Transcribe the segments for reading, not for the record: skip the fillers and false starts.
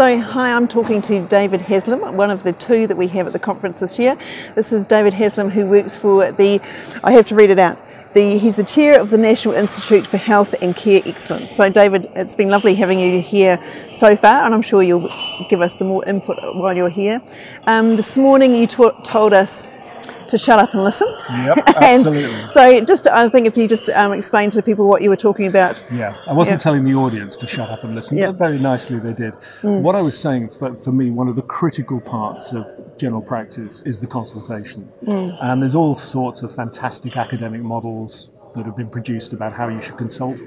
So, hi, I'm talking to David Haslam, one of the two that we have at the conference this year. This is David Haslam, who works for I have to read it out, he's the chair of the National Institute for Health and Care Excellence. So, David, it's been lovely having you here so far, and I'm sure you'll give us some more input while you're here. This morning you told us to shut up and listen. Yep, absolutely. So I think if you just explain to people what you were talking about. Yeah, I wasn't telling the audience to shut up and listen, but very nicely they did. What I was saying, for me, one of the critical parts of general practice is the consultation. And there's all sorts of fantastic academic models that have been produced about how you should consult.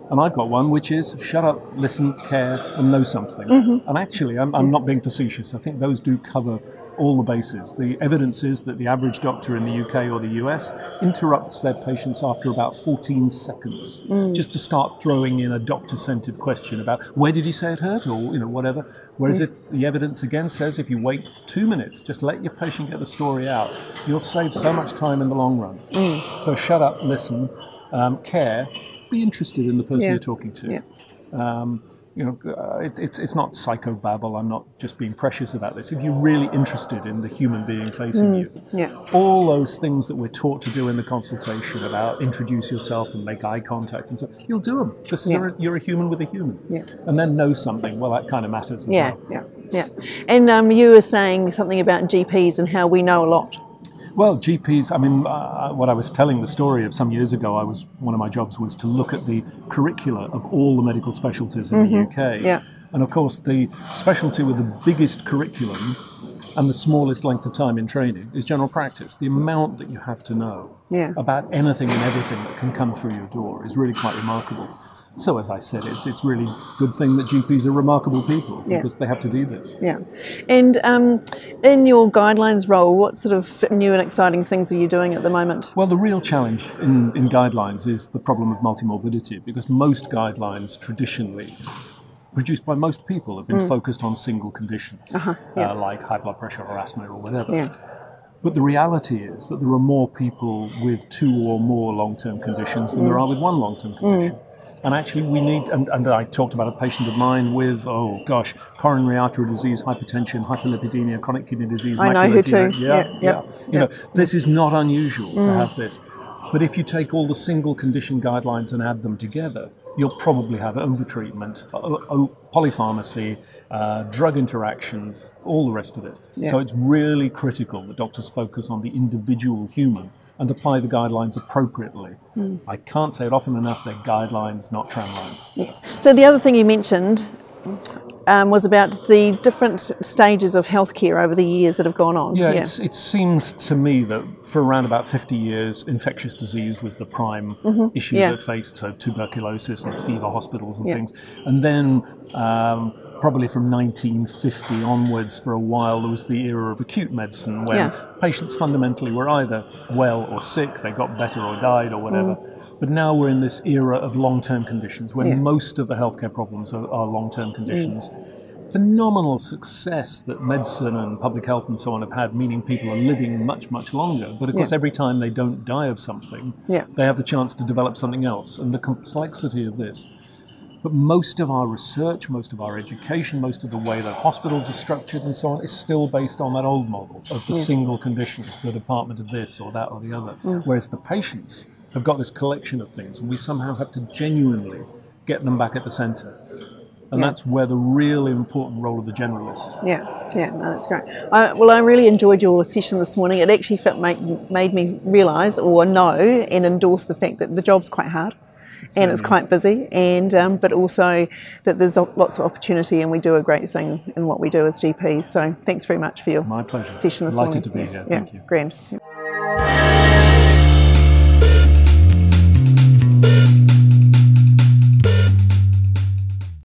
And I've got one which is shut up, listen, care, and know something. And actually, I'm not being facetious. I think those do cover all the bases. The evidence is that the average doctor in the UK or the US interrupts their patients after about 14 seconds, just to start throwing in a doctor-centered question about where did you say it hurt, or whatever. Whereas if the evidence again says if you wait 2 minutes, just let your patient get the story out, you'll save so much time in the long run. So shut up, listen, care, be interested in the person you're talking to. It's not psychobabble. I'm not just being precious about this. If you're really interested in the human being facing you, all those things that we're taught to do in the consultation about introduce yourself and make eye contact and so, you'll do them. Because you're a human with a human. And then know something. Well, that kind of matters as well. And you were saying something about GPs and how we know a lot. Well, GPs, what I was telling the story of some years ago, one of my jobs was to look at the curricula of all the medical specialties in the UK. And of course, the specialty with the biggest curriculum and the smallest length of time in training is general practice. The amount that you have to know about anything and everything that can come through your door is really quite remarkable. So as I said, it's really a good thing that GPs are remarkable people because they have to do this. And in your guidelines role, what sort of new and exciting things are you doing at the moment? Well, the real challenge in guidelines is the problem of multimorbidity, because most guidelines traditionally produced by most people have been focused on single conditions, like high blood pressure or asthma or whatever. But the reality is that there are more people with 2 or more long-term conditions than there are with one long-term condition. And actually we need, and I talked about a patient of mine with, coronary artery disease, hypertension, hyperlipidemia, chronic kidney disease. I know who too. This is not unusual to have this. But if you take all the single condition guidelines and add them together, you'll probably have overtreatment, polypharmacy, drug interactions, all the rest of it. So it's really critical that doctors focus on the individual human and apply the guidelines appropriately. I can't say it often enough, they're guidelines, not tramlines. Yes. So the other thing you mentioned was about the different stages of healthcare over the years that have gone on. It seems to me that for around about 50 years, infectious disease was the prime issue that faced tuberculosis and fever hospitals and things. And then probably from 1950 onwards, for a while, there was the era of acute medicine when patients fundamentally were either well or sick, they got better or died or whatever. But now we're in this era of long-term conditions when most of the healthcare problems are long-term conditions. Phenomenal success that medicine and public health and so on have had, meaning people are living much, much longer. But of course, every time they don't die of something, they have the chance to develop something else. And the complexity of this. But most of our research, most of our education, most of the way that hospitals are structured and so on is still based on that old model of the single conditions, the department of this or that or the other. Whereas the patients have got this collection of things and we somehow have to genuinely get them back at the centre. And that's where the really important role of the generalist. No, that's great. Well, I really enjoyed your session this morning. It actually made me realise or know and endorse the fact that the job's quite hard. And it's quite busy, and but also that there's lots of opportunity, and we do a great thing in what we do as GPs. So thanks very much for your My pleasure. session this morning. Delighted to be here. Thank you. Grand.